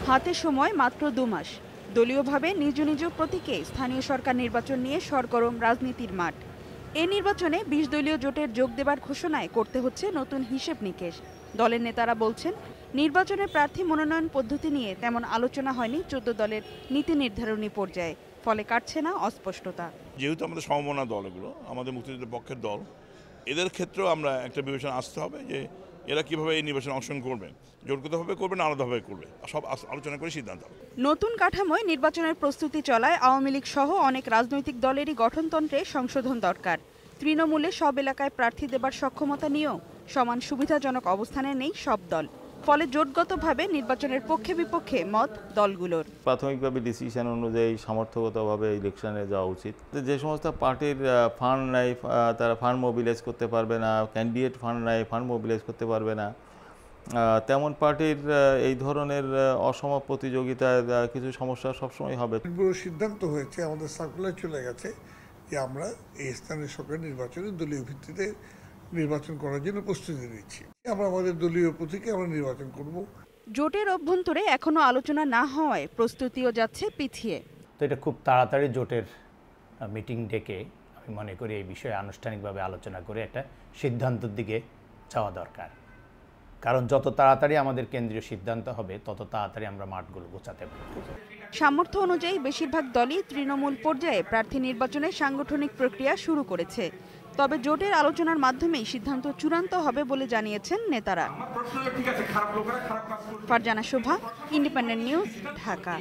হাতে সময় মাত্র 2 মাস। দলীয়ভাবে নিজ নিজ প্রতীকে স্থানীয় সরকার নির্বাচন নিয়ে সরগরম রাজনীতির মাঠ। এ নির্বাচনে 20 দলীয় জোটের যোগ দেবার ঘোষণায় করতে হচ্ছে নতুন হিসেব নিকেশ। দলের নেতারা বলছেন, নির্বাচনে প্রার্থী মনোনয়ন পদ্ধতি নিয়ে তেমন আলোচনা হয়নি 14 দলের নীতি নির্ধারণী পর্যায়ে, ফলে কাটছে না অস্পষ্টতা। যেহেতু আমাদের সমমনা দল, এগুলো আমাদের মুক্তিযুদ্ধের পক্ষের দল, এদের ক্ষেত্রেও আমরা একটা বিবেচনা আসতে হবে যে এরা কিভাবে এই নির্বাচনে অংশগ্রহণ করবেন, জোটগতভাবে করবেন, আলাদাভাবে করবে, সব আলোচনা করে সিদ্ধান্ত হবে। নতুন কাঠামোয় নির্বাচনের প্রস্তুতি চলায় আওয়ামী লীগ সহ অনেক রাজনৈতিক দলেরই গঠনতন্ত্রে সংশোধন দরকার। তৃণমূলে সব এলাকায় প্রার্থী দেবার সক্ষমতা নিয়েও সমান সুবিধাজনক অবস্থানে নেই সব দল, ফলে জোটগতভাবে নির্বাচনের পক্ষে বিপক্ষে মত দলগুলোর। প্রাথমিকভাবে ডিসিশন অনুযায়ী সামর্থ্যগতভাবে ইলেকশনে যাওয়া উচিত। যে সমস্ত পার্টির ফান্ড নাই, তারা ফান্ড মোবিলাইজ করতে পারবে না, ক্যান্ডিডেট ফান্ড নাই, ফান্ড মোবিলাইজ করতে পারবে না, তেমন পার্টির এই ধরনের অসম প্রতিযোগিতায় কিছু সমস্যা সবসময় হবে। সিদ্ধান্ত হয়েছে, আমাদের সার্কুলার চলে গেছে যে আমরা এই স্থানীয় সরকার নির্বাচনে দলীয় ভিত্তিতে নির্বাচন করার জন্য প্রস্তুতি নিচ্ছি। আমরা আমাদের দলীয় প্রতীকে আমরা নির্বাচন করব। জোটের অভ্যন্তরে এখনো আলোচনা না হওয়ায় প্রস্তুতিও যাচ্ছে পিছিয়ে। তো এটা খুব তাড়াতাড়ি জোটের মিটিং ডেকে আমি মনে করি এই বিষয়ে আনুষ্ঠানিকভাবে আলোচনা করে একটা সিদ্ধান্তের দিকে যাওয়া দরকার। কারণ যত তাড়াতাড়ি আমাদের কেন্দ্রীয় সিদ্ধান্ত হবে, তত তাড়াতাড়ি আমরা মাঠগুলো গোছাতে পারব। সামর্থ্য অনুযায়ী বেশিরভাগ দলই তৃণমূল পর্যায়ে প্রার্থী নির্বাচনের সাংগঠনিক প্রক্রিয়া শুরু করেছে। তবে জোটের আলোচনার মাধ্যমেই সিদ্ধান্ত চূড়ান্ত হবে বলে জানিয়েছেন নেতারা। ফারজানা শোভা, ইন্ডিপেন্ডেন্ট নিউজ, ঢাকা।